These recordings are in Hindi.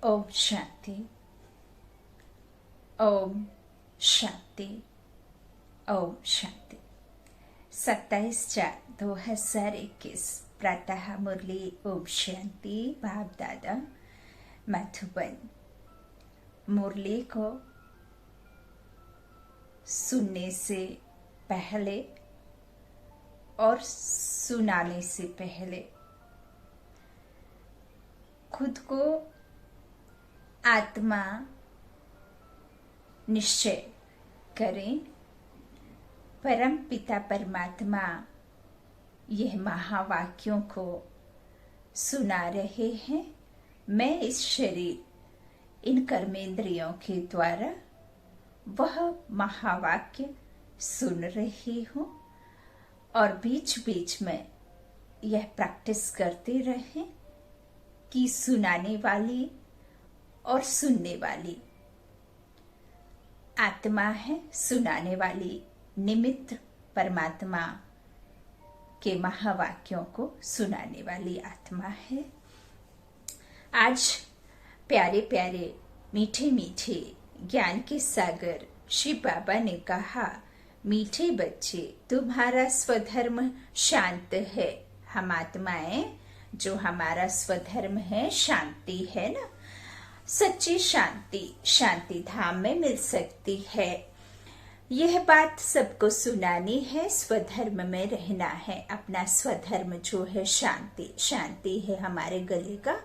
ओम शांति। ओम शांति। ओम शांति। 27/4/2021 प्रातः मुरली ओम शांति बाप दादा मधुबन। मुरली को सुनने से पहले और सुनाने से पहले खुद को आत्मा निश्चय करें। परम पिता परमात्मा यह महावाक्यों को सुना रहे हैं। मैं इस शरीर इन कर्मेंद्रियों के द्वारा वह महावाक्य सुन रही हूँ और बीच बीच में यह प्रैक्टिस करते रहें कि सुनाने वाली और सुनने वाली आत्मा है, सुनाने वाली निमित्त परमात्मा के महावाक्यों को सुनाने वाली आत्मा है। आज प्यारे प्यारे मीठे मीठे ज्ञान के सागर शिव बाबा ने कहा, मीठे बच्चे तुम्हारा स्वधर्म शांत है। हम आत्माएं जो हमारा स्वधर्म है शांति है ना, सच्ची शांति शांति धाम में मिल सकती है। यह बात सबको सुनानी है। स्वधर्म में रहना है। अपना स्वधर्म जो है शांति शांति है, हमारे गले का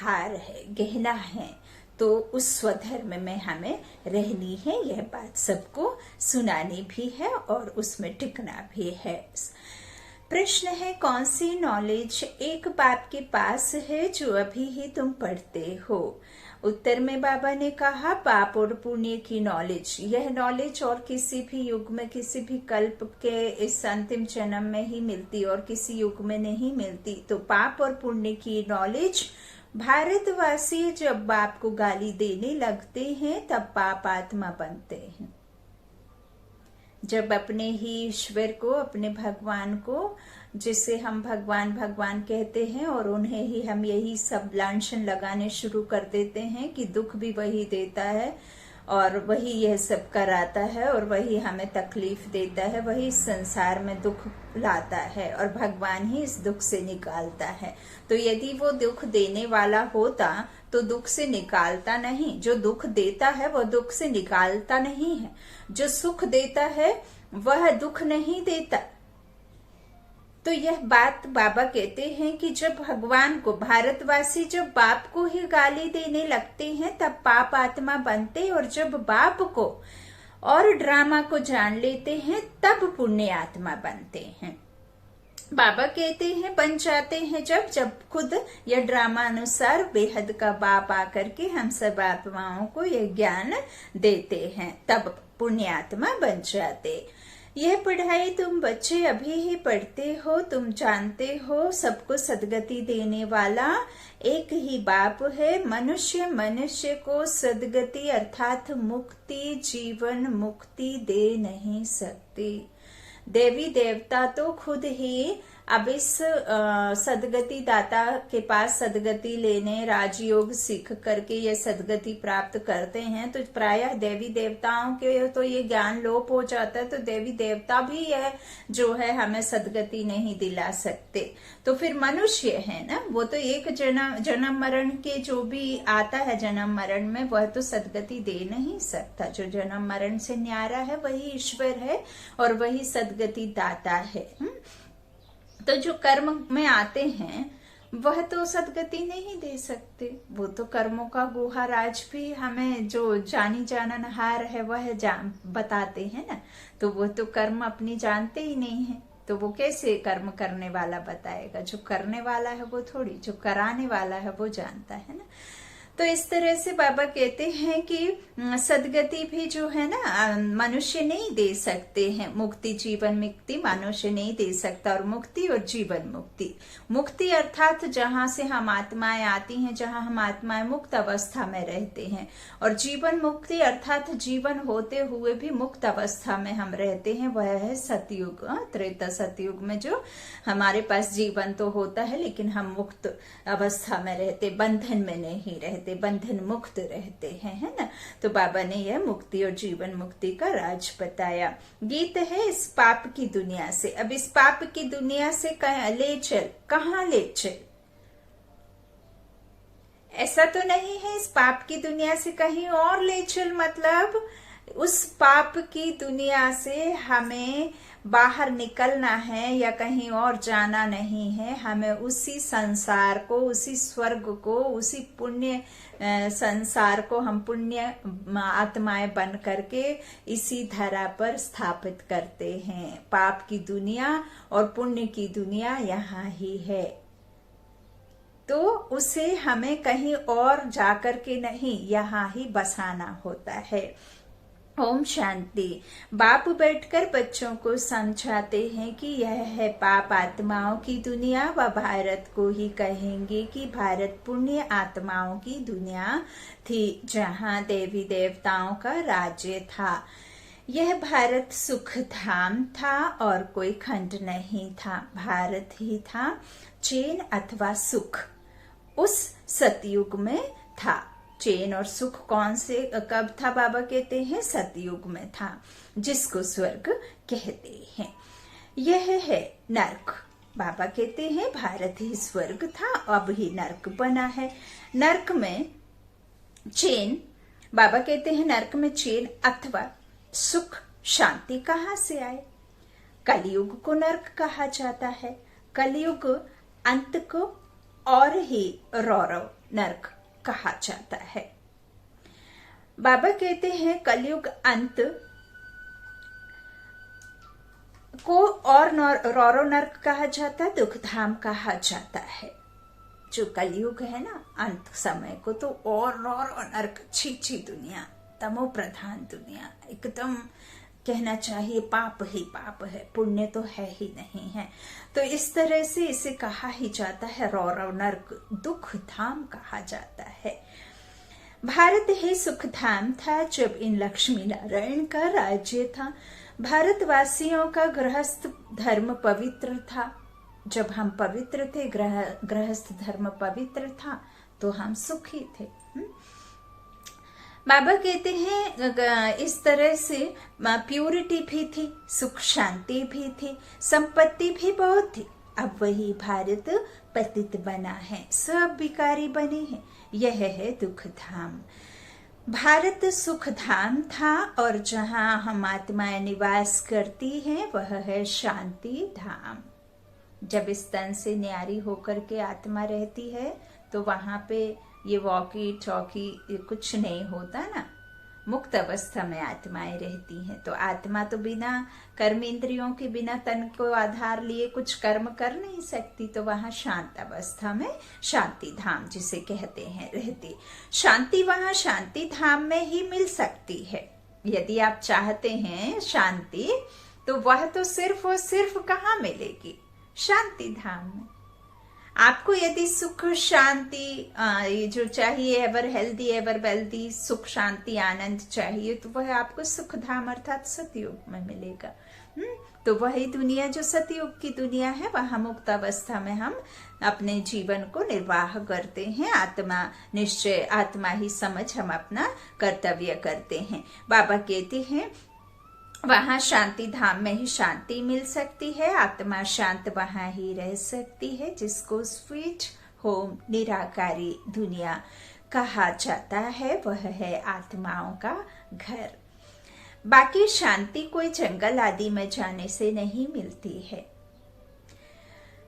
हार है, गहना है, तो उस स्वधर्म में हमें रहनी है। यह बात सबको सुनानी भी है और उसमें टिकना भी है। प्रश्न है, कौन सी नॉलेज एक बाप के पास है जो अभी ही तुम पढ़ते हो? उत्तर में बाबा ने कहा, पाप और पुण्य की नॉलेज। यह नॉलेज और किसी भी युग में, किसी भी कल्प के इस अंतिम जन्म में ही मिलती और किसी युग में नहीं मिलती। तो पाप और पुण्य की नॉलेज भारतवासी जब बाप को गाली देने लगते हैं तब पाप आत्मा बनते हैं। जब अपने ही ईश्वर को, अपने भगवान को, जिसे हम भगवान भगवान कहते हैं, और उन्हें ही हम यही सब लांछन लगाने शुरू कर देते हैं कि दुख भी वही देता है और वही यह सब कराता है और वही हमें तकलीफ देता है, वही संसार में दुख लाता है और भगवान ही इस दुख से निकालता है। तो यदि वो दुख देने वाला होता तो दुख से निकालता नहीं। जो दुख देता है वह दुख से निकालता नहीं है। जो सुख देता है वह दुख नहीं देता। तो यह बात बाबा कहते हैं कि जब भगवान को, भारतवासी जब बाप को ही गाली देने लगते हैं तब पाप आत्मा बनते, और जब बाप को और ड्रामा को जान लेते हैं तब पुण्य आत्मा बनते हैं। बाबा कहते हैं बन जाते हैं जब खुद यह ड्रामा अनुसार बेहद का बाप आकर के हम सब आत्माओं को यह ज्ञान देते हैं, तब पुण्य आत्मा बन जाते। यह पढ़ाई तुम बच्चे अभी ही पढ़ते हो। तुम जानते हो सबको सदगति देने वाला एक ही बाप है। मनुष्य को सदगति अर्थात मुक्ति, जीवन मुक्ति दे नहीं सकती। देवी देवता तो खुद ही अब इस सदगति दाता के पास सदगति लेने, राजयोग सीख करके ये सदगति प्राप्त करते हैं। तो प्रायः देवी देवताओं के तो ये ज्ञान लोप हो जाता है, तो देवी देवता भी यह जो है हमें सदगति नहीं दिला सकते। तो फिर मनुष्य है ना, वो तो एक जन्म मरण के जो भी आता है जन्म मरण में, वह तो सदगति दे नहीं सकता। जो जन्म मरण से न्यारा है वही ईश्वर है और वही सदगति दाता है। तो जो कर्म में आते हैं वह तो सदगति नहीं दे सकते। वो तो कर्मों का गुहा राज भी हमें जो जानी जाननहार है वह बताते हैं ना। तो वो तो कर्म अपनी जानते ही नहीं है, तो वो कैसे कर्म करने वाला बताएगा? जो करने वाला है वो थोड़ी, जो कराने वाला है वो जानता है ना। तो इस तरह से बाबा कहते हैं कि सदगति भी जो है ना मनुष्य नहीं दे सकते हैं। मुक्ति, जीवन मुक्ति मनुष्य नहीं दे सकता। और मुक्ति और जीवन मुक्ति, मुक्ति अर्थात जहां से हम आत्माएं आती हैं, जहां हम आत्माएं मुक्त अवस्था में रहते हैं, और जीवन मुक्ति अर्थात जीवन होते हुए भी मुक्त अवस्था में हम रहते हैं, वह है सतयुग। त्रेता सतयुग में जो हमारे पास जीवन तो होता है लेकिन हम मुक्त अवस्था में रहते, बंधन में नहीं रहते। रहते, बंधन मुक्त रहते हैं, है ना। तो बाबा ने यह मुक्ति और जीवन मुक्ति का राज बताया। गीत है इस पाप की दुनिया से। अब इस पाप की दुनिया से ले चल, कहाँ ले चल? ऐसा तो नहीं है इस पाप की दुनिया से कहीं और ले चल, मतलब उस पाप की दुनिया से हमें बाहर निकलना है या कहीं और जाना नहीं है। हमें उसी संसार को, उसी स्वर्ग को, उसी पुण्य संसार को हम पुण्य आत्माएं बन करके इसी धरा पर स्थापित करते हैं। पाप की दुनिया और पुण्य की दुनिया यहाँ ही है, तो उसे हमें कहीं और जाकर के नहीं, यहाँ ही बसाना होता है। ओम शांति। बाप बैठकर बच्चों को समझाते हैं कि यह है पाप आत्माओं की दुनिया, व भारत को ही कहेंगे कि भारत पुण्य आत्माओं की दुनिया थी, जहाँ देवी देवताओं का राज्य था। यह भारत सुख धाम था और कोई खंड नहीं था, भारत ही था। चैन अथवा सुख उस सतयुग में था। चैन और सुख कौन से कब था? बाबा कहते हैं सतयुग में था, जिसको स्वर्ग कहते हैं। यह है नर्क। बाबा कहते हैं भारत ही स्वर्ग था, अब ही नर्क बना है। नर्क में चैन, बाबा कहते हैं नर्क में चैन अथवा सुख शांति कहाँ से आए? कलयुग को नर्क कहा जाता है। कलयुग अंत को और ही रौरव नर्क कहा जाता है। बाबा कहते हैं कलयुग अंत को और रौरव नर्क कहा जाता है, दुखधाम कहा जाता है। जो कलयुग है ना, अंत समय को तो और रौरव नर्क, छी दुनिया, तमो प्रधान दुनिया, एकदम कहना चाहिए पाप ही पाप है, पुण्य तो है ही नहीं है। तो इस तरह से इसे कहा ही जाता है रौरव नर्क, दुख धाम कहा जाता है। भारत ही सुख धाम था जब इन लक्ष्मी नारायण का राज्य था। भारतवासियों का गृहस्थ धर्म पवित्र था। जब हम पवित्र थे, गृहस्थ धर्म पवित्र था, तो हम सुखी थे। बाबा कहते हैं इस तरह से प्यूरिटी भी थी, सुख शांति भी थी, संपत्ति भी बहुत थी। अब वही भारत पतित बना है, सब भिखारी बने हैं। यह है दुख धाम। भारत सुख धाम था और जहाँ हम आत्माएं निवास करती हैं वह है शांति धाम। जब इस तन से न्यारी होकर के आत्मा रहती है तो वहां पे ये वॉकी टॉकी कुछ नहीं होता ना। मुक्त अवस्था में आत्माएं रहती हैं, तो आत्मा तो बिना कर्म इंद्रियों के, बिना तन को आधार लिए कुछ कर्म कर नहीं सकती। तो वहां शांत अवस्था में शांति धाम जिसे कहते हैं रहती। शांति वहां शांति धाम में ही मिल सकती है। यदि आप चाहते हैं शांति, तो वह तो सिर्फ और सिर्फ कहाँ मिलेगी? शांति धाम में। आपको यदि सुख शांति ये जो चाहिए, एवर हेल्दी एवर वेल्दी, सुख शांति आनंद चाहिए, तो वह आपको सुख धाम अर्थात सतयुग में मिलेगा। तो वही दुनिया जो सतयुग की दुनिया है, वह मुक्त अवस्था में हम अपने जीवन को निर्वाह करते हैं। आत्मा निश्चय, आत्मा ही समझ हम अपना कर्तव्य करते हैं। बाबा कहते हैं वहां शांति धाम में ही शांति मिल सकती है। आत्मा शांत वहां ही रह सकती है, जिसको स्वीट होम, निराकारी दुनिया कहा जाता है। वह है आत्माओं का घर। बाकी शांति कोई जंगल आदि में जाने से नहीं मिलती है।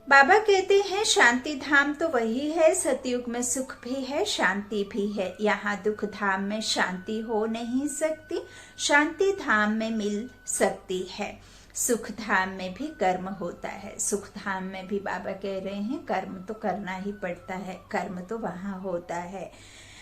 बाबा कहते हैं शांति धाम तो वही है, सतयुग में सुख भी है, शांति भी है। यहाँ दुख धाम में शांति हो नहीं सकती, शांति धाम में मिल सकती है। सुख धाम में भी कर्म होता है। सुख धाम में भी बाबा कह रहे हैं कर्म तो करना ही पड़ता है, कर्म तो वहां होता है।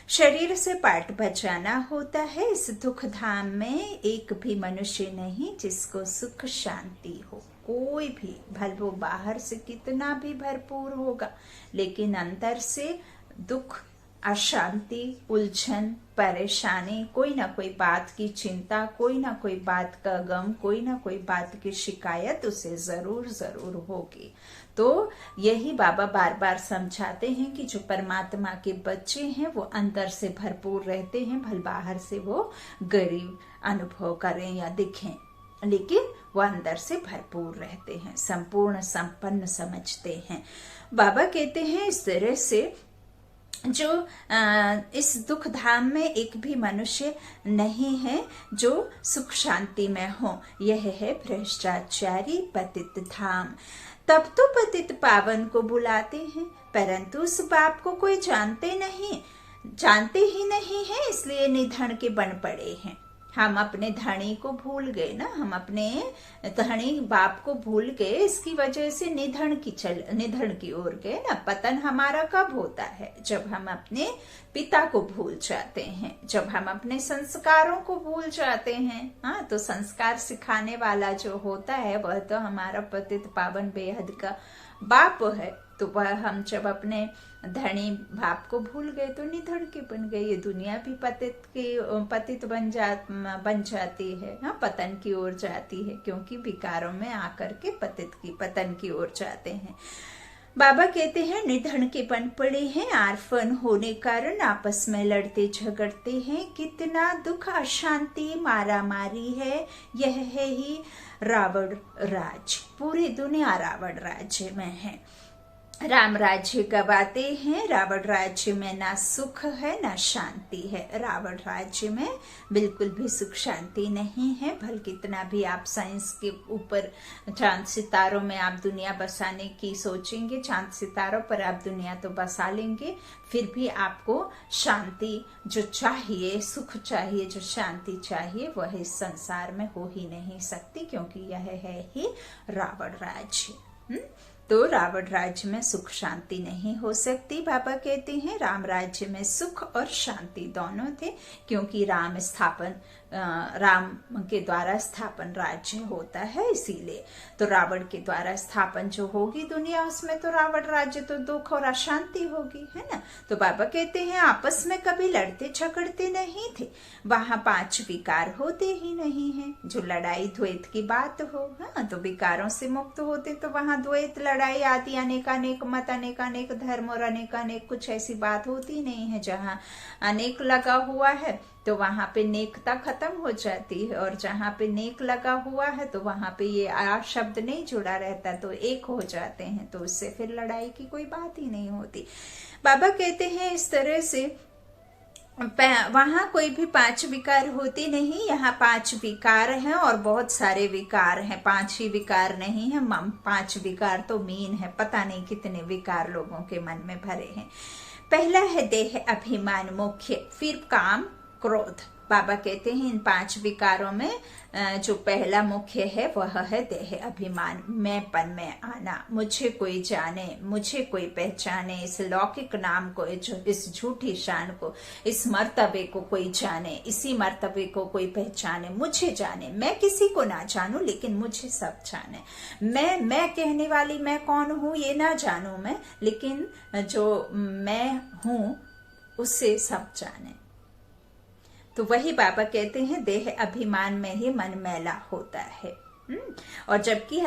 शरीर से पाठ बचाना होता है। इस दुख धाम में एक भी मनुष्य नहीं जिसको सुख शांति हो। कोई भी, भले वो बाहर से कितना भी भरपूर होगा, लेकिन अंदर से दुख अशांति, उलझन, परेशानी, कोई ना कोई बात की चिंता, कोई ना कोई बात का गम, कोई ना कोई बात की शिकायत उसे जरूर जरूर होगी। तो यही बाबा बार बार समझाते हैं कि जो परमात्मा के बच्चे हैं वो अंदर से भरपूर रहते हैं, भले बाहर से वो गरीब अनुभव करें या दिखें, लेकिन वो अंदर से भरपूर रहते हैं, संपूर्ण संपन्न समझते हैं। बाबा कहते हैं इस तरह से जो इस दुख धाम में एक भी मनुष्य नहीं है जो सुख शांति में हो। यह है भ्रष्टाचारी पतित धाम। तब तो पतित पावन को बुलाते हैं, परंतु उस बाप को कोई जानते ही नहीं है, इसलिए निधन के बन पड़े हैं। हम अपने धनी को भूल गए ना, हम अपने धनी बाप को भूल गए, इसकी वजह से निधन की ओर गए ना। पतन हमारा कब होता है? जब हम अपने पिता को भूल जाते हैं, जब हम अपने संस्कारों को भूल जाते हैं। हाँ, तो संस्कार सिखाने वाला जो होता है वह तो हमारा पतित पावन बेहद का बाप है। तो वह हम जब अपने धनी बाप को भूल गए तो निधन के बन गए। ये दुनिया भी पतित बन जाती है, हाँ, पतन की ओर जाती है, क्योंकि विकारों में आकर के पतन की ओर जाते हैं। बाबा कहते हैं निधन के बन पड़े हैं, आर्फन होने कारण आपस में लड़ते झगड़ते हैं। कितना दुख, अशांति, मारा मारी है। यह है ही रावण राज। पूरी दुनिया रावण राज्य में है। राम राज्य गवाते हैं। रावण राज्य में ना सुख है ना शांति है। रावण राज्य में बिल्कुल भी सुख शांति नहीं है। भले कितना भी आप साइंस के ऊपर चांद सितारों में आप दुनिया बसाने की सोचेंगे, चांद सितारों पर आप दुनिया तो बसा लेंगे, फिर भी आपको शांति जो चाहिए, सुख चाहिए, जो शांति चाहिए, वह इस संसार में हो ही नहीं सकती, क्योंकि यह है ही रावण राज्य। तो रावण राज्य में सुख शांति नहीं हो सकती। बाबा कहते हैं राम राज्य में सुख और शांति दोनों थे, क्योंकि राम के द्वारा स्थापन राज्य होता है, इसीलिए। तो रावण के द्वारा स्थापन जो होगी दुनिया, उसमें तो रावण राज्य तो दुख और अशांति होगी, है ना। तो बाबा कहते हैं आपस में कभी लड़ते झगड़ते नहीं थे, वहां 5 विकार होते ही नहीं है। जो लड़ाई द्वैत की बात हो, हाँ, तो विकारों से मुक्त होते तो वहां द्वैत, लड़ाई आदि, अनेकानेक मत, अनेकानेक धर्म और अनेकानेक कुछ ऐसी बात होती नहीं है। जहाँ अनेक लगा हुआ है तो वहां पे नेकता खत्म हो जाती है, और जहाँ पे नेक लगा हुआ है तो वहां पे ये आ शब्द नहीं जुड़ा रहता, तो एक हो जाते हैं, तो उससे फिर लड़ाई की कोई बात ही नहीं होती। बाबा कहते हैं इस तरह से वहां कोई भी 5 विकार होती नहीं, यहाँ 5 विकार हैं और बहुत सारे विकार हैं। 5 ही विकार नहीं है, 5 विकार तो मीन है, पता नहीं कितने विकार लोगों के मन में भरे हैं। पहला है देह अभिमान मुख्य, फिर काम क्रोध। बाबा कहते हैं इन 5 विकारों में जो पहला मुख्य है वह है देह अभिमान, मैंपन में आना। मुझे कोई जाने, मुझे कोई पहचाने, इस लौकिक नाम को, इस झूठी शान को, इस मर्तबे को कोई जाने, इसी मर्तबे को कोई पहचाने, मुझे जाने। मैं किसी को ना जानूं, लेकिन मुझे सब जाने। मैं कहने वाली मैं कौन हूं ये ना जानूं मैं, लेकिन जो मैं हूं उससे सब जाने। तो वही बाबा कहते हैं देह अभिमान में ही मन मैला होता है। और जबकि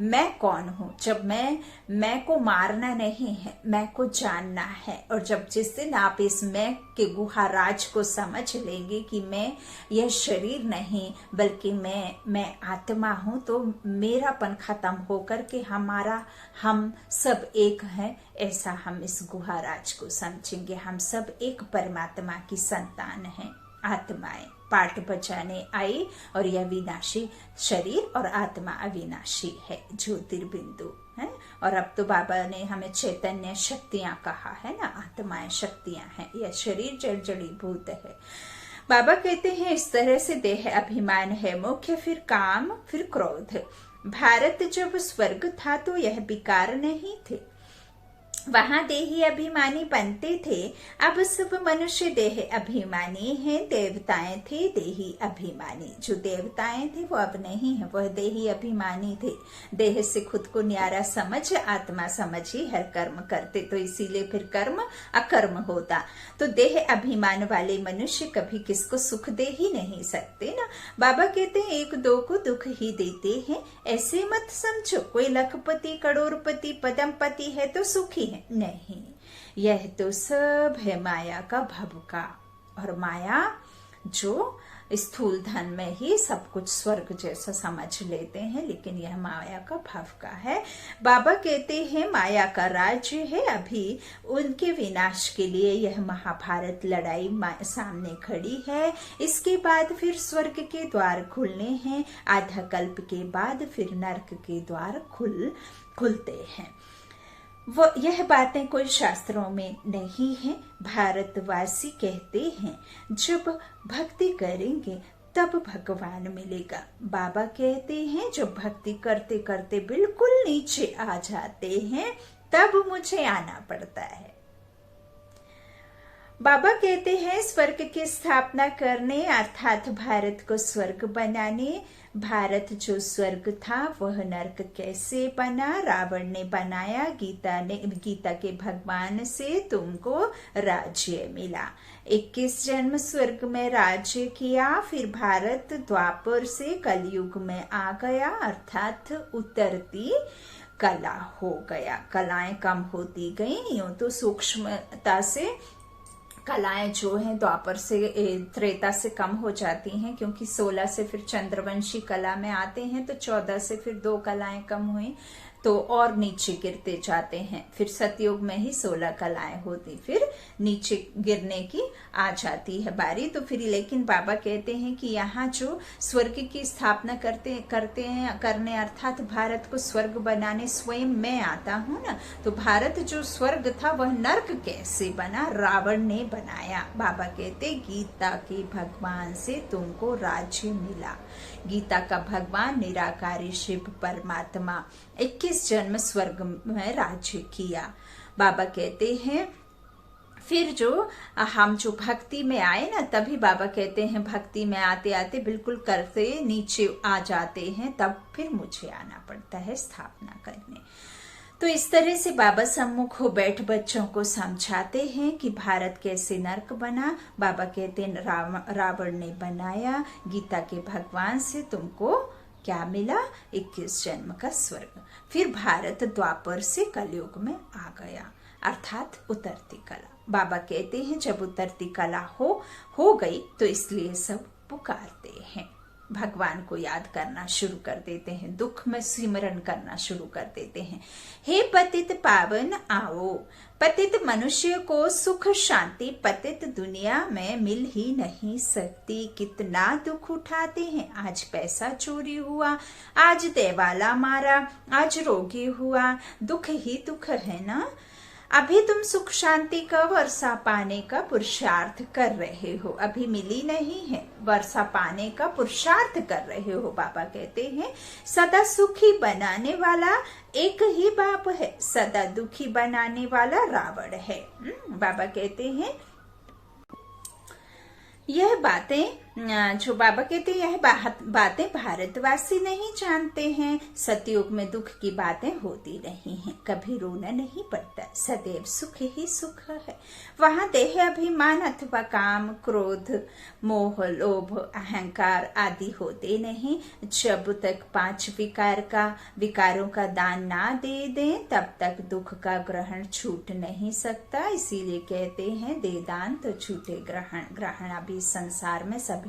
मैं कौन हूं, जब मैं को मारना नहीं है, मैं को जानना है। और जब जिस दिन आप इस मैं के गुहा राज को समझ लेंगे कि मैं यह शरीर नहीं बल्कि मैं आत्मा हूं, तो मेरापन खत्म होकर के हम सब एक हैं, ऐसा हम इस गुहा राज को समझेंगे। हम सब एक परमात्मा की संतान हैं, आत्माएं पाठ बचाने आई, और यह विनाशी शरीर और आत्मा अविनाशी है, ज्योतिर्बिंदु है। और अब तो बाबा ने हमें चैतन्य शक्तियां कहा है ना, आत्माएं शक्तियां हैं, यह शरीर जड़ी भूत है। बाबा कहते हैं इस तरह से देह अभिमान है मुख्य, फिर काम, फिर क्रोध। भारत जब स्वर्ग था तो यह विकार नहीं थे। वहां देही अभिमानी बनते थे, अब सब मनुष्य देह अभिमानी हैं। देवताएं थे देही अभिमानी, जो देवताएं थे वो अब नहीं है, वह देही अभिमानी थे। देह से खुद को न्यारा समझ आत्मा समझ ही हर कर्म करते, तो इसीलिए फिर कर्म अकर्म होता। तो देह अभिमान वाले मनुष्य कभी किसको सुख दे ही नहीं सकते ना। बाबा कहते हैं एक दो को दुख ही देते हैं, ऐसे मत समझो कोई लखपति करोड़पति पदमपति है तो सुखी है, नहीं, यह तो सब है माया का भभका। और माया जो स्थूल धन में ही सब कुछ स्वर्ग जैसा समझ लेते हैं, लेकिन यह माया का भवका है। बाबा कहते हैं माया का राज्य है, अभी उनके विनाश के लिए यह महाभारत लड़ाई सामने खड़ी है। इसके बाद फिर स्वर्ग के द्वार खुलने हैं, आधा कल्प के बाद फिर नरक के द्वार खुलते हैं। वो यह बातें कोई शास्त्रों में नहीं है। भारतवासी कहते हैं जब भक्ति करेंगे तब भगवान मिलेगा। बाबा कहते हैं जब भक्ति करते करते बिल्कुल नीचे आ जाते हैं तब मुझे आना पड़ता है। बाबा कहते हैं स्वर्ग की स्थापना करने अर्थात भारत को स्वर्ग बनाने। भारत जो स्वर्ग था वह नरक कैसे बना? रावण ने बनाया, गीता के भगवान से तुमको राज्य मिला। 21 जन्म स्वर्ग में राज्य किया, फिर भारत द्वापर से कलयुग में आ गया, अर्थात उतरती कला हो गया। कलाएं कम होती गई, यूं तो सूक्ष्मता से कलाएं जो हैं द्वापर से त्रेता से कम हो जाती हैं, क्योंकि 16 से फिर चंद्रवंशी कला में आते हैं, तो 14 से फिर 2 कलाएं कम हुई तो और नीचे गिरते जाते हैं। फिर सतयुग में ही 16 कलाएं होती, फिर नीचे गिरने की आ जाती है बारी। तो फिर लेकिन बाबा कहते हैं कि यहाँ जो स्वर्ग की स्थापना करने अर्थात भारत को स्वर्ग बनाने स्वयं मैं आता हूँ ना, तो भारत जो स्वर्ग था वह नरक कैसे बना? रावण ने बनाया। बाबा कहते गीता के भगवान से तुमको राज्य मिला। गीता का भगवान निराकारी शिव परमात्मा 21 जन्म स्वर्ग में राज्य किया। बाबा कहते हैं फिर जो हम जो भक्ति में आए ना, तभी बाबा कहते हैं भक्ति में आते आते बिल्कुल करते नीचे आ जाते हैं, तब फिर मुझे आना पड़ता है स्थापना करने। तो इस तरह से बाबा सम्मुख हो बैठ बच्चों को समझाते हैं कि भारत कैसे नरक बना। बाबा कहते हैं रावण ने बनाया, गीता के भगवान से तुमको क्या मिला? 21 जन्म का स्वर्ग। फिर भारत द्वापर से कलयुग में आ गया, अर्थात उतरती कला। बाबा कहते हैं जब उतरती कला हो गई तो इसलिए सब पुकारते हैं, भगवान को याद करना शुरू कर देते हैं, दुख में सिमरन करना शुरू कर देते हैं। हे पतित पावन आओ, पतित मनुष्य को सुख शांति पतित दुनिया में मिल ही नहीं सकती। कितना दुख उठाते हैं, आज पैसा चोरी हुआ, आज देवाला मारा, आज रोगी हुआ, दुख ही दुख है ना। अभी तुम सुख शांति का वर्षा पाने का पुरुषार्थ कर रहे हो, अभी मिली नहीं है, वर्षा पाने का पुरुषार्थ कर रहे हो। बाबा कहते हैं सदा सुखी बनाने वाला एक ही बाप है, सदा दुखी बनाने वाला रावण है। बाबा कहते हैं यह बातें जो बाबा कहते हैं यह बातें भारतवासी नहीं जानते हैं। सतयुग में दुख की बातें होती नहीं हैं, कभी रोना नहीं पड़ता, सदैव सुख ही सुख है। वहाँ देह अभिमान अथवा काम क्रोध मोह लोभ अहंकार आदि होते नहीं। जब तक 5 विकारों का दान ना दे दें तब तक दुख का ग्रहण छूट नहीं सकता। इसीलिए कहते हैं दे दान तो छूटे ग्रहण। ग्रहण अभी संसार में सभी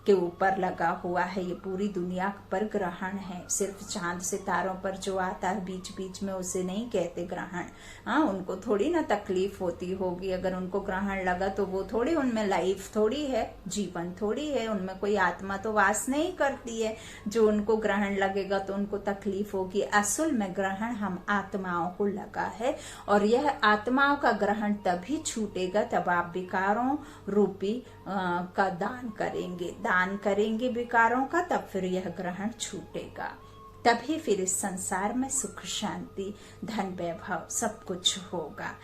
के ऊपर लगा हुआ है, ये पूरी दुनिया पर ग्रहण है। सिर्फ चांद सितारों पर जो आता है बीच बीच में उसे नहीं कहते ग्रहण। हाँ, उनको थोड़ी ना तकलीफ होती होगी, अगर उनको ग्रहण लगा तो वो थोड़ी, उनमें लाइफ थोड़ी है, जीवन थोड़ी है, उनमें कोई आत्मा तो वास नहीं करती है जो उनको ग्रहण लगेगा तो उनको तकलीफ होगी। असल में ग्रहण हम आत्माओं को लगा है, और यह आत्माओं का ग्रहण तभी छूटेगा तब आप विकारों रूपी का दान करेंगे विकारों का, तब फिर यह ग्रहण छूटेगा। तभी फिर इस संसार में सुख शांति धन वैभव सब कुछ होगा।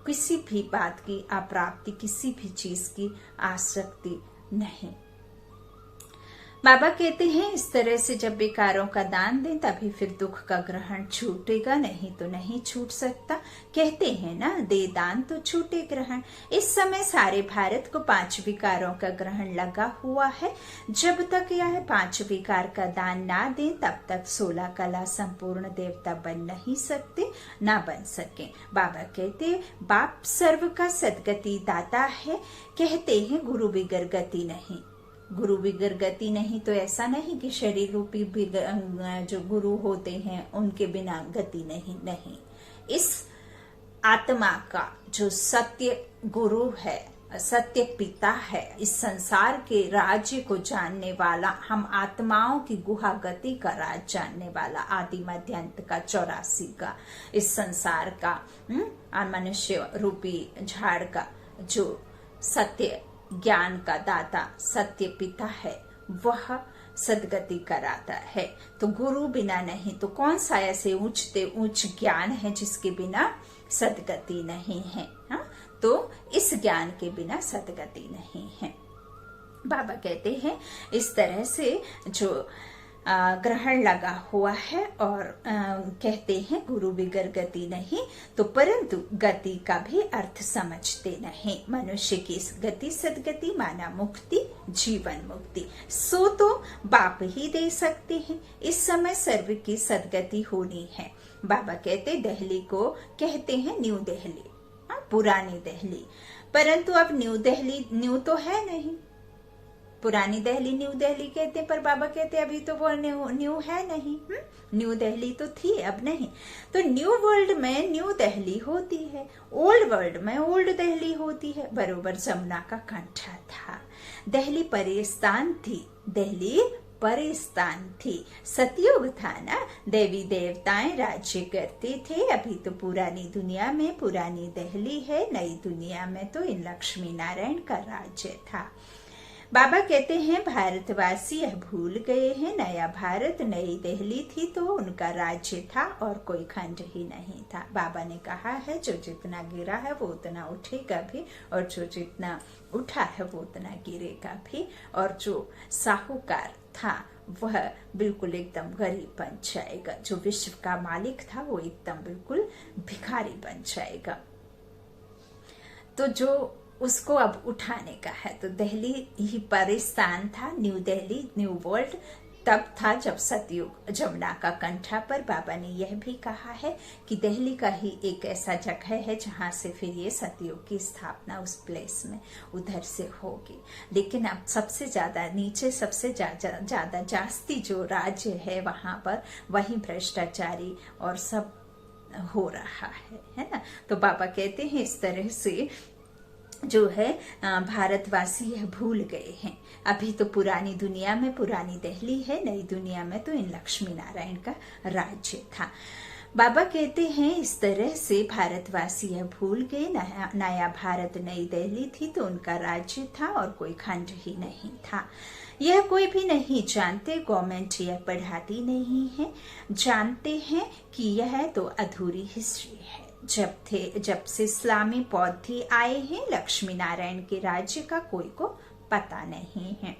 किसी भी बात की अप्राप्ति, किसी भी चीज की आसक्ति नहीं। बाबा कहते हैं इस तरह से जब विकारों का दान दें तभी फिर दुख का ग्रहण छूटेगा, नहीं तो नहीं छूट सकता। कहते हैं ना, दे दान तो छूटे ग्रहण। इस समय सारे भारत को 5 विकारों का ग्रहण लगा हुआ है। जब तक यह 5 विकार का दान ना दें तब तक 16 कला संपूर्ण देवता बन नहीं सकते, ना बन सके। बाबा कहते बाप सर्व का सदगति दाता है। कहते हैं गुरु बिगर गति नहीं। गुरु बिगर गति नहीं तो ऐसा नहीं कि शरीर रूपी जो गुरु होते हैं उनके बिना गति नहीं। इस आत्मा का जो सत्य गुरु है, सत्य पिता है, इस संसार के राज्य को जानने वाला, हम आत्माओं की गुहा गति का राज जानने वाला, आदि मध्य अंत का 84 का, इस संसार का मनुष्य रूपी झाड़ का जो सत्य ज्ञान का दाता सत्य पिता है, वह सदगति कराता है। तो गुरु बिना नहीं तो कौन सा ऐसे ऊंच ज्ञान है जिसके बिना सदगति नहीं है। हा? तो इस ज्ञान के बिना सदगति नहीं है। बाबा कहते हैं इस तरह से जो ग्रहण लगा हुआ है और कहते हैं गुरु बिगर गति नहीं, तो परंतु गति का भी अर्थ समझते नहीं। मनुष्य की इस गति सदगति माना मुक्ति, जीवन मुक्ति, सो तो बाप ही दे सकते हैं। इस समय सर्व की सदगति होनी है। बाबा कहते दिल्ली को कहते हैं न्यू दिल्ली, पुरानी दिल्ली, परंतु अब न्यू दिल्ली न्यू तो है नहीं। पुरानी दिल्ली न्यू दिल्ली कहते हैं, पर बाबा कहते अभी तो वो न्यू है नहीं। न्यू दिल्ली तो थी, अब नहीं। तो न्यू वर्ल्ड में न्यू दिल्ली होती है, ओल्ड वर्ल्ड में ओल्ड दिल्ली होती है। बरोबर जमुना का कंठा था। दिल्ली परिस्तान थी, दिल्ली परिस्तान थी। सतयुग था ना, देवी देवताएं राज्य करते थे। अभी तो पुरानी दुनिया में पुरानी दिल्ली है, नई दुनिया में तो इन लक्ष्मी नारायण का राज्य था। बाबा कहते हैं भारतवासी यह भूल गए हैं, नया भारत नई दिल्ली थी तो उनका राज्य था और कोई खंड ही नहीं था। बाबा ने कहा है जो जितना गिरा है वो उतना उठेगा भी, और जो जितना उठा है वो उतना गिरेगा भी। और जो साहूकार था वह बिल्कुल एकदम गरीब बन जाएगा, जो विश्व का मालिक था वो एकदम बिल्कुल भिखारी बन जाएगा। तो जो उसको अब उठाने का है, तो दिल्ली ही परिस्तान था, न्यू दिल्ली न्यू वर्ल्ड तब था जब सतयुग जमुना का कंठा पर। बाबा ने यह भी कहा है कि दिल्ली का ही एक ऐसा जगह है जहां से फिर ये सतयुग की स्थापना उस प्लेस में उधर से होगी। लेकिन अब सबसे ज्यादा नीचे, सबसे ज्यादा जास्ती जो राज्य है वहां पर वही भ्रष्टाचारी और सब हो रहा है ना। तो बाबा कहते हैं इस तरह से जो है भारतवासी यह भूल गए हैं। अभी तो पुरानी दुनिया में पुरानी दिल्ली है, नई दुनिया में तो इन लक्ष्मी नारायण का राज्य था। बाबा कहते हैं इस तरह से भारतवासी यह भूल गए, नया भारत नई दिल्ली थी तो उनका राज्य था और कोई खंड ही नहीं था। यह कोई भी नहीं जानते, गवर्नमेंट यह पढ़ाती नहीं है। जानते हैं कि यह तो अधूरी हिस्ट्री है। जब से इस्लामी बौद्ध आए हैं, लक्ष्मी नारायण के राज्य का कोई को पता नहीं है।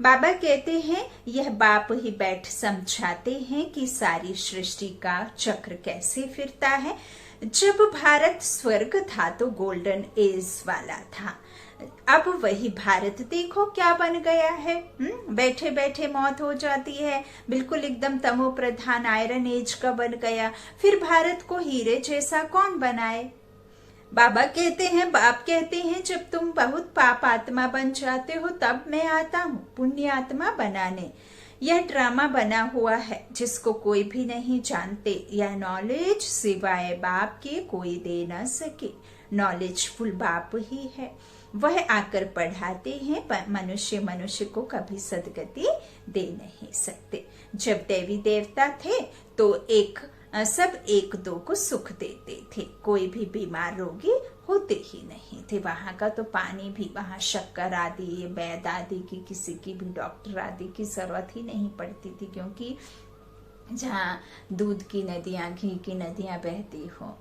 बाबा कहते हैं यह बाप ही बैठ समझाते हैं कि सारी सृष्टि का चक्र कैसे फिरता है। जब भारत स्वर्ग था तो गोल्डन एज वाला था, अब वही भारत देखो क्या बन गया है। बैठे बैठे मौत हो जाती है, बिल्कुल एकदम तमो प्रधान आयरन एज का बन गया। फिर भारत को हीरे जैसा कौन बनाए। बाबा कहते हैं, बाप कहते हैं जब तुम बहुत पाप आत्मा बन जाते हो तब मैं आता हूँ पुण्य आत्मा बनाने। यह ड्रामा बना हुआ है जिसको कोई भी नहीं जानते। यह नॉलेज सिवाय बाप के कोई दे न सके। नॉलेजफुल बाप ही है, वह आकर पढ़ाते हैं, पर मनुष्य को कभी सदगति दे नहीं सकते। जब देवी देवता थे तो एक सब एक दो को सुख देते थे। कोई भी बीमार रोगी होते ही नहीं थे। वहां का तो पानी भी, वहां शक्कर आदि, ये वैद आदि की, किसी की भी डॉक्टर आदि की जरूरत ही नहीं पड़ती थी, क्योंकि जहाँ दूध की नदियां, घी की नदियां बहती हो,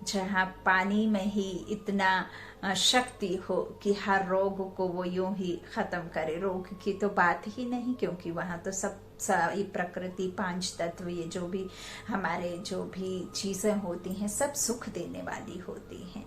जहाँ पानी में ही इतना शक्ति हो कि हर रोग को वो यूं ही खत्म करे। रोग की तो बात ही नहीं, क्योंकि वहां तो सब ये प्रकृति, पांच तत्व, ये जो भी हमारे जो भी चीजें होती हैं सब सुख देने वाली होती हैं।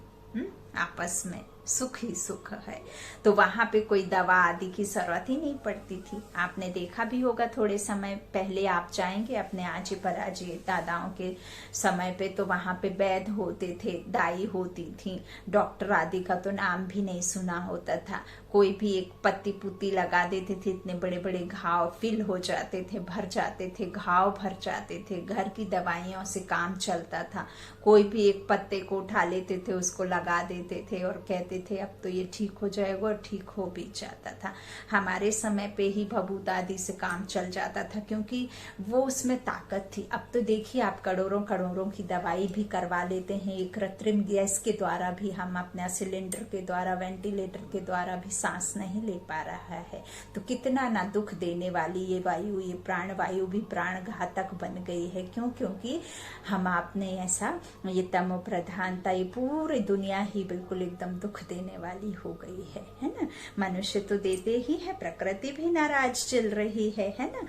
आपस में सुख ही सुख है। तो वहां पे कोई दवा आदि की जरूरत ही नहीं पड़ती थी। आपने देखा भी होगा, थोड़े समय पहले आप जाएंगे अपने आजी पराजी दादाओं के समय पे, तो वहां पे वैद्य होते थे, दाई होती थी, डॉक्टर आदि का तो नाम भी नहीं सुना होता था। कोई भी एक पत्ती पुत्ती लगा देते थे, इतने बड़े बड़े घाव फिल हो जाते थे, भर जाते थे, घाव भर जाते थे। घर की दवाइयों से काम चलता था। कोई भी एक पत्ते को उठा लेते थे, उसको लगा देते थे और कहते थे अब तो ये ठीक हो जाएगा, और ठीक हो भी जाता था। हमारे समय पे ही भभूत आदि से काम चल जाता था, क्योंकि वो उसमें ताकत थी। अब तो देखिए आप करोड़ों करोड़ों की दवाई भी करवा लेते हैं। एक कृत्रिम गैस के द्वारा भी हम अपना सिलेंडर के द्वारा, वेंटिलेटर के द्वारा भी सांस नहीं ले पा रहा है। तो कितना ना दुख देने वाली ये वायु, ये प्राण वायु भी प्राण घातक बन गई है। क्यों? क्योंकि हम आपने ऐसा, ये तमो प्रधानता, ये पूरी दुनिया ही बिल्कुल एकदम दुख देने वाली हो गई है ना। मनुष्य तो देते ही है, प्रकृति भी नाराज चल रही है ना।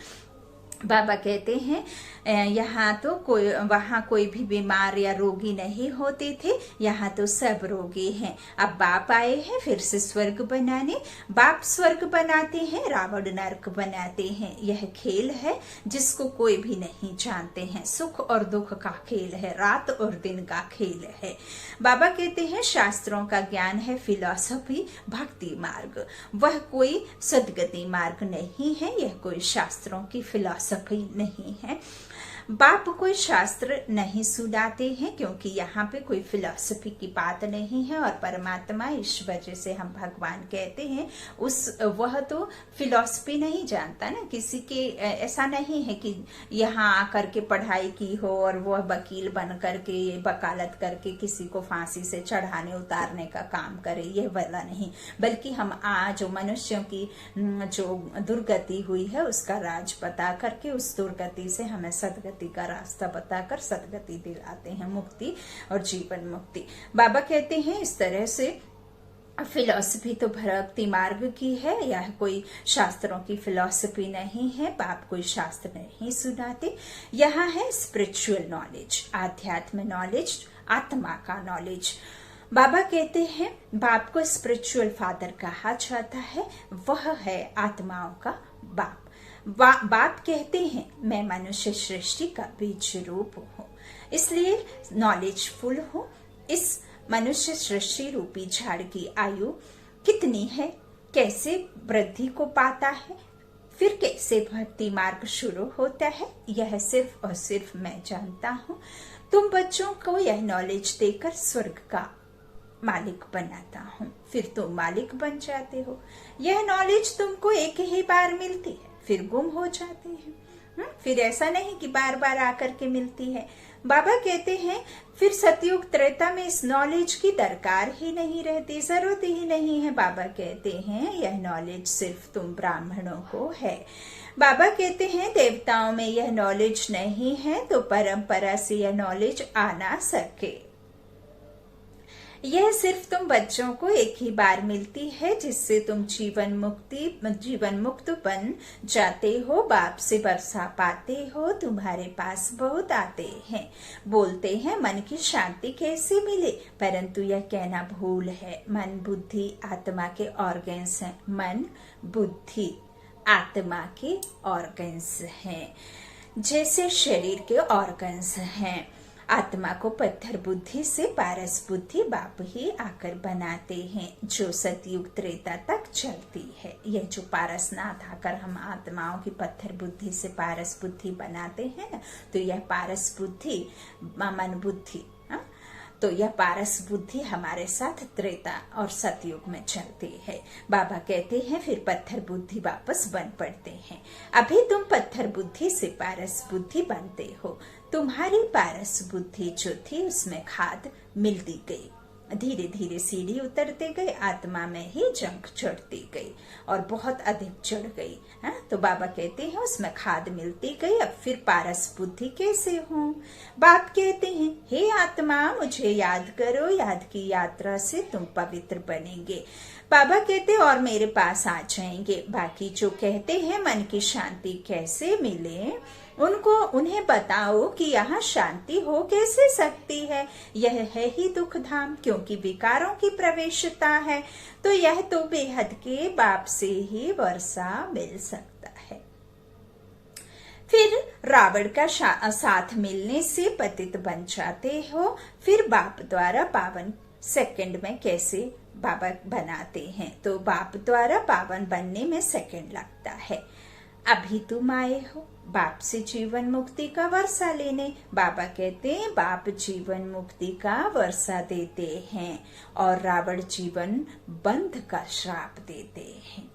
बाबा कहते हैं यहाँ तो कोई, वहां कोई भी बीमार या रोगी नहीं होते थे, यहाँ तो सब रोगी हैं। अब बाप आए हैं फिर से स्वर्ग बनाने। बाप स्वर्ग बनाते हैं, रावण नरक बनाते हैं। यह खेल है जिसको कोई भी नहीं जानते हैं। सुख और दुख का खेल है, रात और दिन का खेल है। बाबा कहते हैं शास्त्रों का ज्ञान है फिलॉसफी, भक्ति मार्ग। वह कोई सदगति मार्ग नहीं है, यह कोई शास्त्रों की फिलॉसफी नहीं है। बाप कोई शास्त्र नहीं सुनाते हैं, क्योंकि यहाँ पे कोई फिलॉसफी की बात नहीं है। और परमात्मा, ईश्वर जिसे हम भगवान कहते हैं, वह तो फिलॉसफी नहीं जानता ना। किसी के ऐसा नहीं है कि यहाँ आकर के पढ़ाई की हो और वह वकील बन करके वकालत करके किसी को फांसी से चढ़ाने उतारने का काम करे, यह वाला नहीं। बल्कि हम जो मनुष्यों की जो दुर्गति हुई है उसका राज बता करके उस दुर्गति से हमें सदगति का रास्ता बताकर सदगति दिलाते हैं, मुक्ति और जीवन मुक्ति। बाबा कहते हैं इस तरह से फिलॉसफी तो भक्ति मार्ग की है, यह कोई शास्त्रों की फिलॉसफी नहीं है। बाप कोई शास्त्र नहीं सुनाते। यहाँ है स्पिरिचुअल नॉलेज, आध्यात्म नॉलेज, आत्मा का नॉलेज। बाबा कहते हैं बाप को स्पिरिचुअल फादर कहा जाता है, वह है आत्माओं का बाप। बाप कहते हैं मैं मनुष्य सृष्टि का बीज रूप हूँ, इसलिए नॉलेजफुल हूँ। इस मनुष्य सृष्टि रूपी झाड़ की आयु कितनी है, कैसे वृद्धि को पाता है, फिर कैसे भक्ति मार्ग शुरू होता है, यह सिर्फ और सिर्फ मैं जानता हूँ। तुम बच्चों को यह नॉलेज देकर स्वर्ग का मालिक बनाता हूँ, फिर तुम मालिक बन जाते हो। यह नॉलेज तुमको एक ही बार मिलती है, फिर गुम हो जाती है। फिर ऐसा नहीं कि बार बार आकर के मिलती है। बाबा कहते हैं फिर सतयुग त्रेता में इस नॉलेज की दरकार ही नहीं रहती, जरूरत ही नहीं है। बाबा कहते हैं यह नॉलेज सिर्फ तुम ब्राह्मणों को है। बाबा कहते हैं देवताओं में यह नॉलेज नहीं है तो परंपरा से यह नॉलेज आ ना सके। यह सिर्फ तुम बच्चों को एक ही बार मिलती है, जिससे तुम जीवन मुक्त बन जाते हो, बाप से वर्षा पाते हो, तुम्हारे पास बहुत आते हैं, बोलते हैं मन की शांति कैसे मिले, परंतु यह कहना भूल है। मन बुद्धि आत्मा के ऑर्गन्स हैं, मन बुद्धि आत्मा के ऑर्गन्स हैं, जैसे शरीर के ऑर्गन्स हैं। आत्मा को पत्थर बुद्धि से पारस बुद्धि बाप ही आकर बनाते हैं, जो सतयुग त्रेता तक चलती है। यह जो पारसनाथ आकर हम आत्माओं की पत्थर बुद्धि से पारस बुद्धि बनाते हैं ना, तो यह पारस बुद्धि मन बुद्धि तो यह पारस बुद्धि हमारे साथ त्रेता और सतयुग में चलती है। बाबा कहते हैं फिर पत्थर बुद्धि वापस बन पड़ते हैं। अभी तुम पत्थर बुद्धि से पारस बुद्धि बनते हो। तुम्हारी पारस बुद्धि जो थी उसमें खाद मिलती गई, धीरे धीरे सीढ़ी उतरते गए, आत्मा में ही जंग चढ़ती गई और बहुत अधिक चढ़ गई। तो बाबा कहते हैं उसमें खाद मिलती गई। अब फिर पारस बुद्धि कैसे हूँ? बाप कहते हैं हे आत्मा मुझे याद करो, याद की यात्रा से तुम पवित्र बनेंगे। बाबा कहते और मेरे पास आ जाएंगे। बाकी जो कहते हैं मन की शांति कैसे मिले, उन्हें बताओ कि यहाँ शांति हो कैसे सकती है। यह है ही दुख धाम, क्योंकि विकारों की प्रवेशता है। तो यह तो बेहद के बाप से ही वर्षा मिल सकता है। फिर रावण का साथ मिलने से पतित बन जाते हो। फिर बाप द्वारा पावन सेकंड में कैसे बाबा बनाते हैं? तो बाप द्वारा पावन बनने में सेकंड लगता है। अभी तुम आए हो बाप से जीवन मुक्ति का वर्षा लेने। बाबा कहते हैं बाप जीवन मुक्ति का वर्षा देते हैं और रावण जीवन बंध का श्राप देते हैं।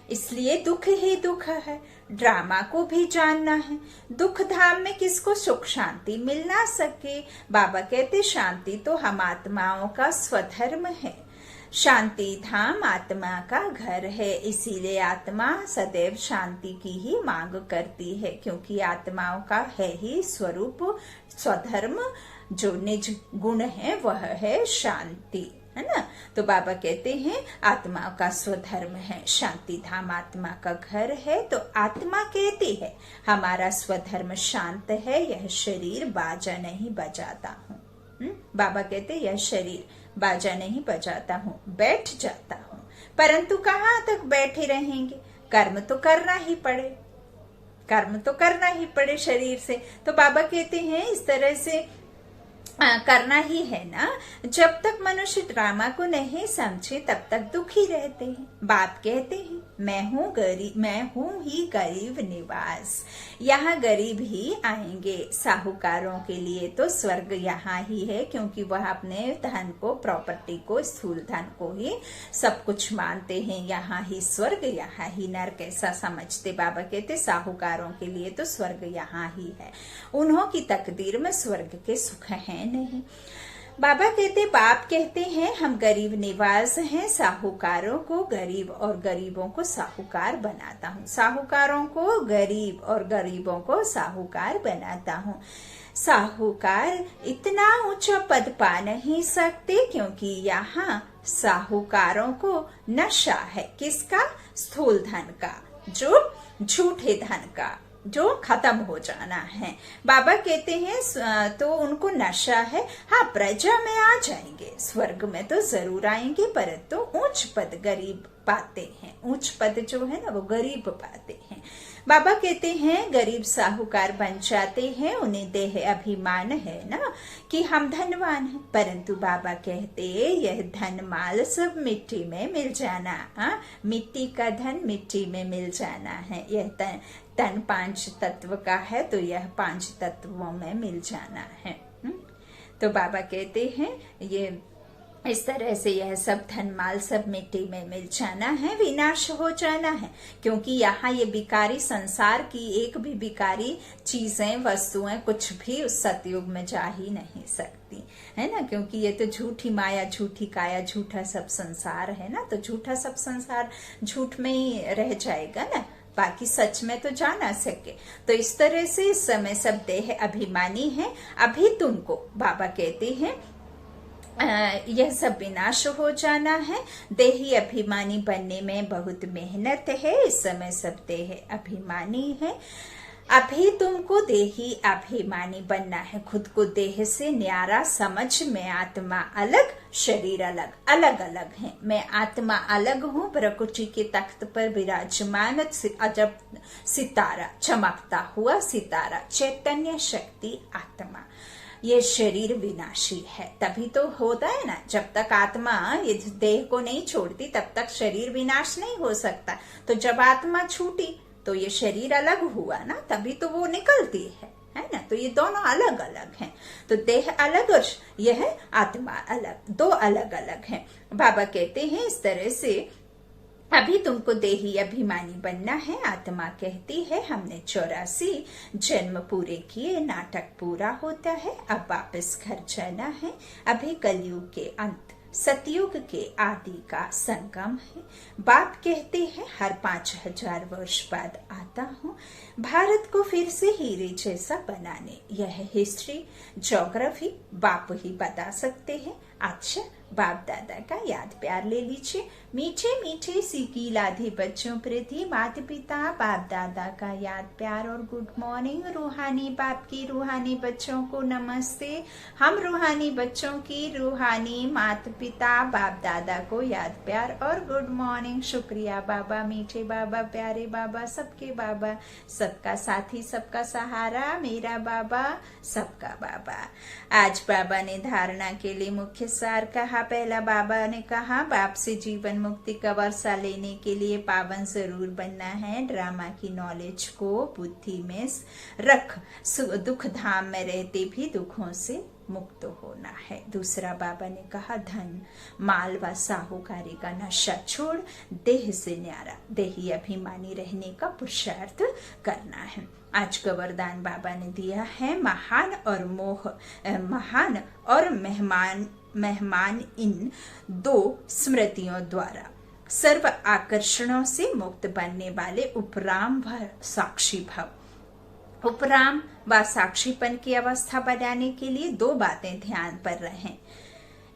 इसलिए दुख ही दुख है। ड्रामा को भी जानना है। दुख धाम में किसको सुख शांति मिल ना सके। बाबा कहते शांति तो हम आत्माओं का स्वधर्म है। शांति धाम आत्मा का घर है। इसीलिए आत्मा सदैव शांति की ही मांग करती है, क्योंकि आत्माओं का है ही स्वरूप स्वधर्म, जो निज गुण है वह है शांति, है ना। तो बाबा कहते हैं आत्मा का स्वधर्म है, शांति धाम आत्मा का घर है। तो आत्मा कहती है हमारा स्वधर्म शांत है, यह शरीर बाजा नहीं बजाता हूँ। बाबा कहते यह शरीर बाजा नहीं बजाता हूँ, बैठ जाता हूँ। परंतु कहाँ तक बैठे रहेंगे? कर्म तो करना ही पड़े, कर्म तो करना ही पड़े शरीर से। तो बाबा कहते हैं इस तरह से करना ही है ना। जब तक मनुष्य ड्रामा को नहीं समझे तब तक दुखी रहते हैं। बाप कहते हैं मैं हूँ ही गरीब निवास। यहाँ गरीब ही आएंगे। साहूकारों के लिए तो स्वर्ग यहाँ ही है, क्योंकि वह अपने धन को, प्रॉपर्टी को, स्थूल धन को ही सब कुछ मानते हैं। यहाँ ही स्वर्ग, यहाँ ही नरक, ऐसा समझते। बाबा कहते साहूकारों के लिए तो स्वर्ग यहाँ ही है, उन्हों की तकदीर में स्वर्ग के सुख हैं नहीं। बाबा कहते बाप कहते हैं हम गरीब निवास हैं। साहूकारों को गरीब और गरीबों को साहूकार बनाता हूँ। साहूकारों को गरीब और गरीबों को साहूकार बनाता हूँ। साहूकार इतना ऊंचा पद पा नहीं सकते, क्योंकि यहाँ साहूकारों को नशा है। किसका? स्थूल धन का, जो झूठे धन का, जो खत्म हो जाना है। बाबा कहते हैं तो उनको नशा है। हाँ, प्रजा में आ जाएंगे, स्वर्ग में तो जरूर आएंगे, परंतु उच्च पद गरीब पाते हैं। उच्च पद जो है ना वो गरीब पाते हैं। बाबा कहते हैं गरीब साहूकार बन जाते हैं। उन्हें देह अभिमान है ना कि हम धनवान हैं, परंतु बाबा कहते यह धन माल सब मिट्टी में मिल जाना। मिट्टी का धन मिट्टी में मिल जाना है। यह तन 5 तत्व का है, तो यह 5 तत्वों में मिल जाना है। तो बाबा कहते हैं ये इस तरह से यह सब धन माल सब मिट्टी में मिल जाना है, विनाश हो जाना है। क्योंकि यहाँ ये बिकारी संसार की एक भी बिकारी चीजें, वस्तुएं कुछ भी उस सतयुग में जा ही नहीं सकती, है ना। क्योंकि ये तो झूठी माया, झूठी काया, झूठा सब संसार है ना। तो झूठा सब संसार झूठ में ही रह जाएगा ना, बाकी सच में तो जा ना सके। तो इस तरह से इस समय सब देह अभिमानी है। अभी तुमको बाबा कहते हैं यह सब विनाश हो जाना है। देही अभिमानी बनने में बहुत मेहनत है। इस समय सब देह अभिमानी है। अभी तुमको देही अभिमानी बनना है। खुद को देह से न्यारा समझ में आत्मा अलग, शरीर अलग, अलग अलग है। मैं आत्मा अलग हूँ। प्रकृति के तख्त पर विराजमान अजब सितारा, चमकता हुआ सितारा, चैतन्य शक्ति आत्मा। ये शरीर विनाशी है। तभी तो होता है ना, जब तक आत्मा इस देह को नहीं छोड़ती तब तक शरीर विनाश नहीं हो सकता। तो जब आत्मा छूटी तो ये शरीर अलग हुआ ना, तभी तो वो निकलती है है ना। तो ये दोनों अलग अलग हैं। तो देह अलग और यह आत्मा अलग, दो अलग अलग हैं। बाबा कहते हैं इस तरह से अभी तुमको देही अभिमानी बनना है। आत्मा कहती है हमने 84 जन्म पूरे किए, नाटक पूरा होता है, अब वापस घर जाना है। अभी कलयुग के अंत, सतयुग के आदि का संगम है। बाप कहते हैं हर 5000 वर्ष बाद आता हूँ भारत को फिर से हीरे जैसा बनाने। यह हिस्ट्री ज्योग्राफी बाप ही बता सकते हैं। अच्छा, बाप दादा का याद प्यार ले लीजिए। मीठे मीठे सीखी लाधे बच्चों प्रति माता पिता बाप दादा का याद प्यार और गुड मॉर्निंग। रूहानी बाप की रूहानी बच्चों को नमस्ते। हम रूहानी बच्चों की रूहानी माता पिता बाप दादा को याद प्यार और गुड मॉर्निंग। शुक्रिया बाबा, मीठे बाबा, प्यारे बाबा, सबके बाबा, सबका साथी, सबका सहारा, मेरा बाबा, सबका बाबा। आज बाबा ने धारणा के लिए मुख्य सार कहा। पहला बाबा ने कहा बाप से जीवन मुक्ति का वर्षा लेने के लिए पावन जरूर बनना है। ड्रामा की नॉलेज को बुद्धि में रख, दुख धाम में रहते भी दुखों से मुक्त होना है। दूसरा बाबा ने कहा धन माल व साहूकारी का नशा छोड़ देह से न्यारा देही अभिमानी रहने का पुरुषार्थ करना है। आज का वरदान बाबा ने दिया है महान और मेहमान इन दो स्मृतियों द्वारा सर्व आकर्षणों से मुक्त बनने वाले उपराम व साक्षी भव। उपराम व साक्षीपन की अवस्था बनाने के लिए दो बातें ध्यान पर रहें।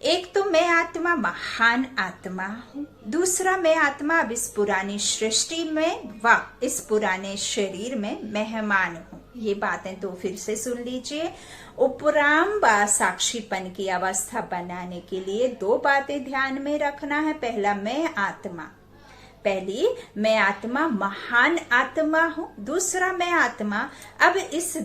एक तो मैं आत्मा महान आत्मा हूँ, दूसरा मैं आत्मा अब इस पुरानी सृष्टि में व इस पुराने शरीर में मेहमान हूँ। ये बातें तो फिर से सुन लीजिए। उपराम व साक्षीपन की अवस्था बनाने के लिए दो बातें ध्यान में रखना है। पहला मैं आत्मा, पहली मैं आत्मा महान आत्मा हूँ, दूसरा मैं आत्मा अब इस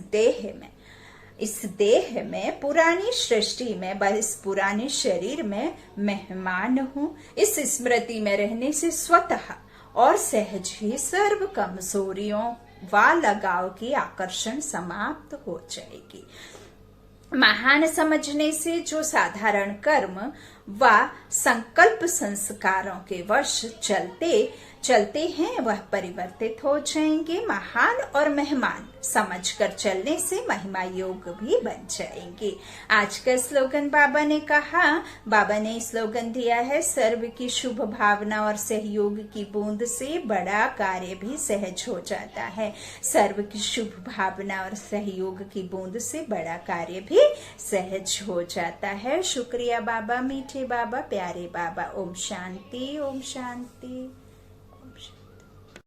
देह में पुरानी सृष्टि में इस पुराने शरीर में मेहमान हूँ। इस स्मृति में रहने से स्वतः और सहज ही सर्व कमजोरियों व लगाव की आकर्षण समाप्त हो जाएगी। महान समझने से जो साधारण कर्म व संकल्प संस्कारों के वश चलते हैं वह परिवर्तित हो जाएंगे। महान और मेहमान समझकर चलने से महिमा योग भी बन जाएंगे। आज का स्लोगन बाबा ने कहा, बाबा ने स्लोगन दिया है सर्व की शुभ भावना और सहयोग की बूंद से बड़ा कार्य भी सहज हो जाता है। सर्व की शुभ भावना और सहयोग की बूंद से बड़ा कार्य भी सहज हो जाता है। शुक्रिया बाबा, मीठे बाबा, प्यारे बाबा। ओम शांति, ओम शांति।